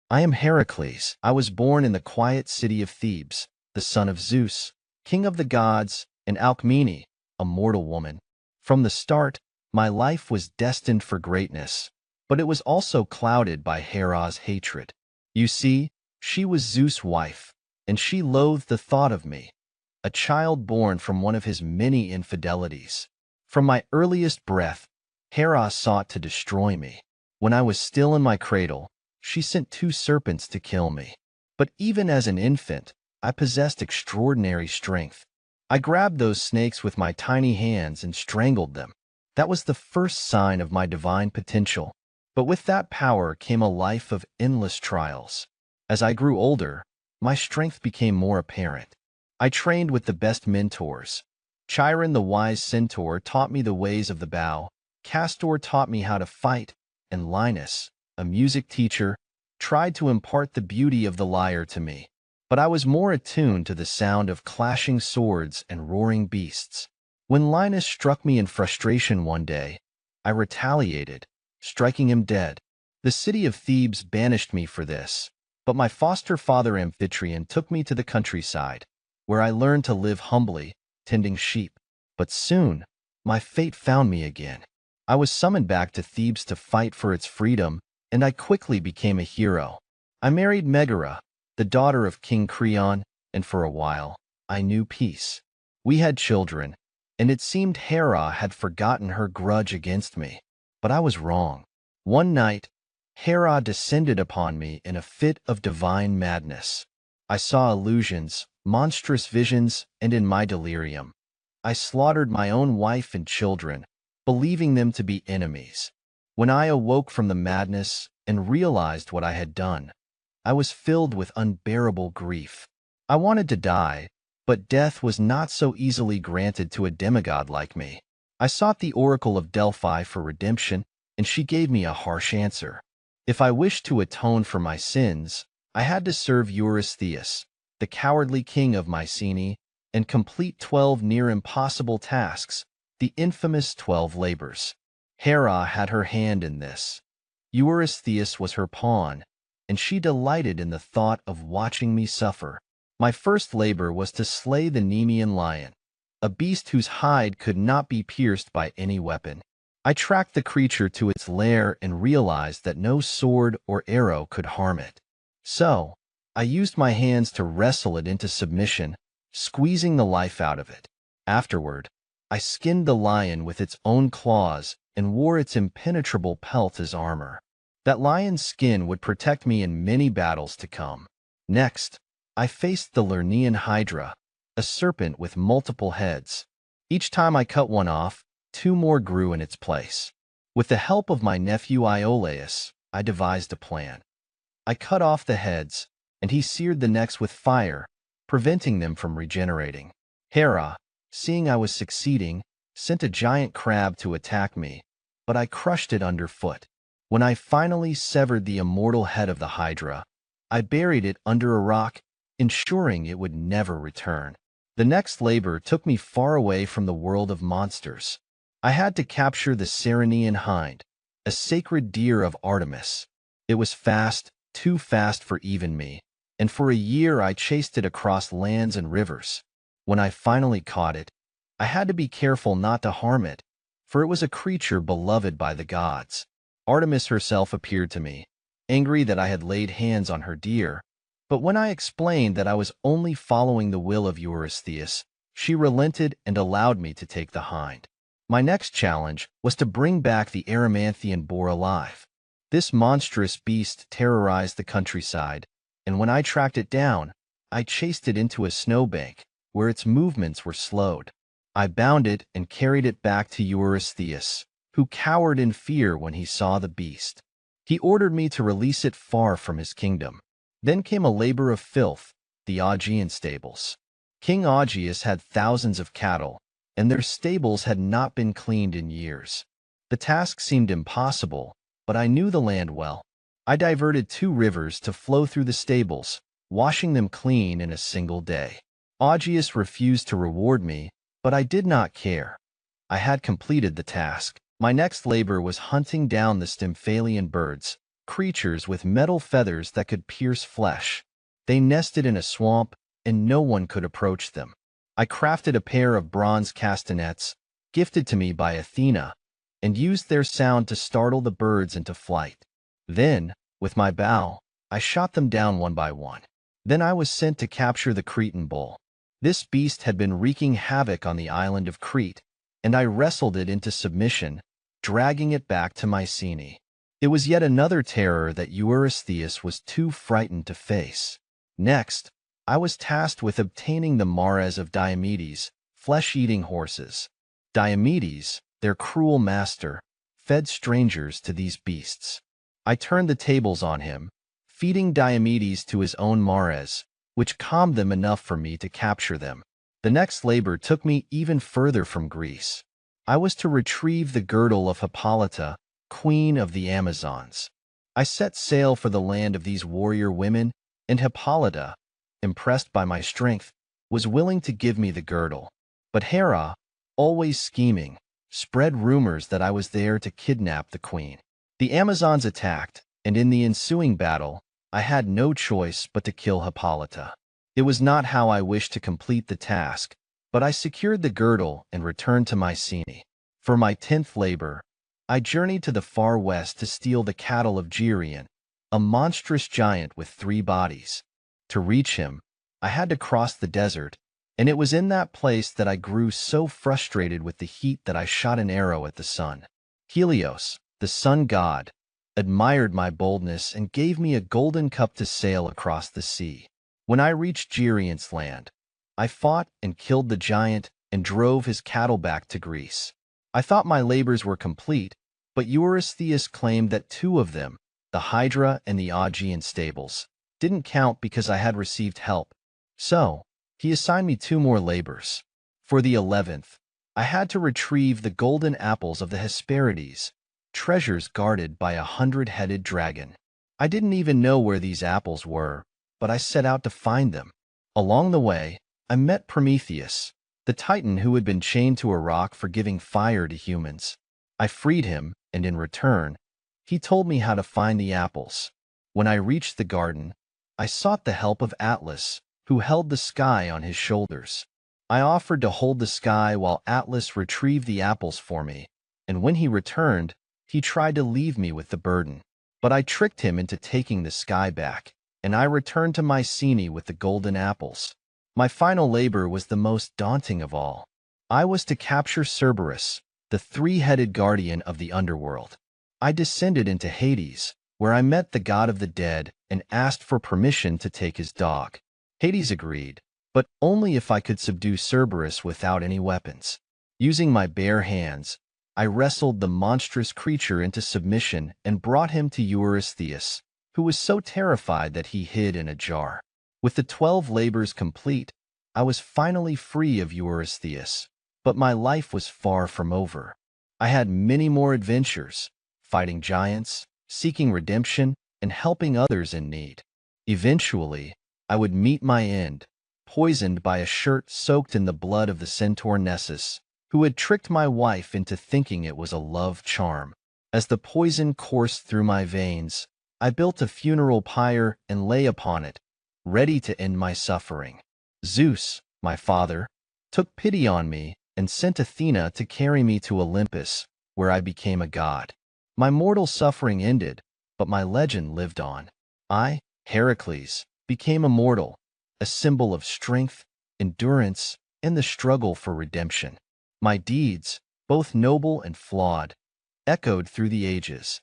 I am Heracles. I was born in the quiet city of Thebes, the son of Zeus, king of the gods, and Alcmene, a mortal woman. From the start, my life was destined for greatness, but it was also clouded by Hera's hatred. You see, she was Zeus' wife, and she loathed the thought of me, a child born from one of his many infidelities. From my earliest breath, Hera sought to destroy me. When I was still in my cradle, she sent two serpents to kill me. But even as an infant, I possessed extraordinary strength. I grabbed those snakes with my tiny hands and strangled them. That was the first sign of my divine potential. But with that power came a life of endless trials. As I grew older, my strength became more apparent. I trained with the best mentors. Chiron the wise centaur taught me the ways of the bow, Castor taught me how to fight, and Linus, a music teacher, tried to impart the beauty of the lyre to me. But I was more attuned to the sound of clashing swords and roaring beasts. When Linus struck me in frustration one day, I retaliated, striking him dead. The city of Thebes banished me for this, but my foster father Amphitryon took me to the countryside, where I learned to live humbly, tending sheep. But soon, my fate found me again. I was summoned back to Thebes to fight for its freedom, and I quickly became a hero. I married Megara, the daughter of King Creon, and for a while, I knew peace. We had children, and it seemed Hera had forgotten her grudge against me. But I was wrong. One night, Hera descended upon me in a fit of divine madness. I saw illusions, monstrous visions, and in my delirium, I slaughtered my own wife and children, believing them to be enemies. When I awoke from the madness and realized what I had done, I was filled with unbearable grief. I wanted to die, but death was not so easily granted to a demigod like me. I sought the Oracle of Delphi for redemption, and she gave me a harsh answer. If I wished to atone for my sins, I had to serve Eurystheus, the cowardly king of Mycenae, and complete 12 near-impossible tasks, the infamous 12 labors. Hera had her hand in this. Eurystheus was her pawn, and she delighted in the thought of watching me suffer. My first labor was to slay the Nemean lion, a beast whose hide could not be pierced by any weapon. I tracked the creature to its lair and realized that no sword or arrow could harm it. So, I used my hands to wrestle it into submission, squeezing the life out of it. Afterward, I skinned the lion with its own claws and wore its impenetrable pelt as armor. That lion's skin would protect me in many battles to come. Next, I faced the Lernaean Hydra, a serpent with multiple heads. Each time I cut one off, two more grew in its place. With the help of my nephew Iolaus, I devised a plan. I cut off the heads, and he seared the necks with fire, preventing them from regenerating. Hera, seeing I was succeeding, sent a giant crab to attack me, but I crushed it underfoot. When I finally severed the immortal head of the Hydra, I buried it under a rock, ensuring it would never return. The next labor took me far away from the world of monsters. I had to capture the Ceryneian hind, a sacred deer of Artemis. It was fast, too fast for even me, and for a year I chased it across lands and rivers. When I finally caught it, I had to be careful not to harm it, for it was a creature beloved by the gods. Artemis herself appeared to me, angry that I had laid hands on her deer, but when I explained that I was only following the will of Eurystheus, she relented and allowed me to take the hind. My next challenge was to bring back the Erymanthian boar alive. This monstrous beast terrorized the countryside, and when I tracked it down, I chased it into a snowbank, where its movements were slowed. I bound it and carried it back to Eurystheus, who cowered in fear when he saw the beast. He ordered me to release it far from his kingdom. Then came a labor of filth, the Augean stables. King Augeas had thousands of cattle, and their stables had not been cleaned in years. The task seemed impossible, but I knew the land well. I diverted 2 rivers to flow through the stables, washing them clean in a single day. Augeas refused to reward me, but I did not care. I had completed the task. My next labor was hunting down the Stymphalian birds, creatures with metal feathers that could pierce flesh. They nested in a swamp, and no one could approach them. I crafted a pair of bronze castanets, gifted to me by Athena, and used their sound to startle the birds into flight. Then, with my bow, I shot them down one by one. Then I was sent to capture the Cretan bull. This beast had been wreaking havoc on the island of Crete, and I wrestled it into submission, dragging it back to Mycenae. It was yet another terror that Eurystheus was too frightened to face. Next, I was tasked with obtaining the mares of Diomedes, flesh-eating horses. Diomedes, their cruel master, fed strangers to these beasts. I turned the tables on him, feeding Diomedes to his own mares, which calmed them enough for me to capture them. The next labor took me even further from Greece. I was to retrieve the girdle of Hippolyta, queen of the Amazons. I set sail for the land of these warrior women, and Hippolyta, impressed by my strength, was willing to give me the girdle. But Hera, always scheming, spread rumors that I was there to kidnap the queen. The Amazons attacked, and in the ensuing battle, I had no choice but to kill Hippolyta. It was not how I wished to complete the task, but I secured the girdle and returned to Mycenae. For my 10th labor, I journeyed to the far west to steal the cattle of Geryon, a monstrous giant with 3 bodies. To reach him, I had to cross the desert, and it was in that place that I grew so frustrated with the heat that I shot an arrow at the sun. Helios, the sun god, admired my boldness and gave me a golden cup to sail across the sea. When I reached Geryon's land, I fought and killed the giant and drove his cattle back to Greece. I thought my labors were complete, but Eurystheus claimed that 2 of them, the Hydra and the Augean stables, didn't count because I had received help. So, he assigned me 2 more labors. For the 11th, I had to retrieve the golden apples of the Hesperides, treasures guarded by a 100-headed dragon. I didn't even know where these apples were, but I set out to find them. Along the way, I met Prometheus, the Titan who had been chained to a rock for giving fire to humans. I freed him, and in return, he told me how to find the apples. When I reached the garden, I sought the help of Atlas, who held the sky on his shoulders. I offered to hold the sky while Atlas retrieved the apples for me, and when he returned, he tried to leave me with the burden. But I tricked him into taking the sky back, and I returned to Mycenae with the golden apples. My final labor was the most daunting of all. I was to capture Cerberus, the 3-headed guardian of the underworld. I descended into Hades, where I met the god of the dead and asked for permission to take his dog. Hades agreed, but only if I could subdue Cerberus without any weapons. Using my bare hands, I wrestled the monstrous creature into submission and brought him to Eurystheus, who was so terrified that he hid in a jar. With the 12 labors complete, I was finally free of Eurystheus, but my life was far from over. I had many more adventures, fighting giants, seeking redemption, and helping others in need. Eventually, I would meet my end, poisoned by a shirt soaked in the blood of the centaur Nessus, who had tricked my wife into thinking it was a love charm. As the poison coursed through my veins, I built a funeral pyre and lay upon it, ready to end my suffering. Zeus, my father, took pity on me and sent Athena to carry me to Olympus, where I became a god. My mortal suffering ended, but my legend lived on. I, Heracles, became immortal, a symbol of strength, endurance, and the struggle for redemption. My deeds, both noble and flawed, echoed through the ages,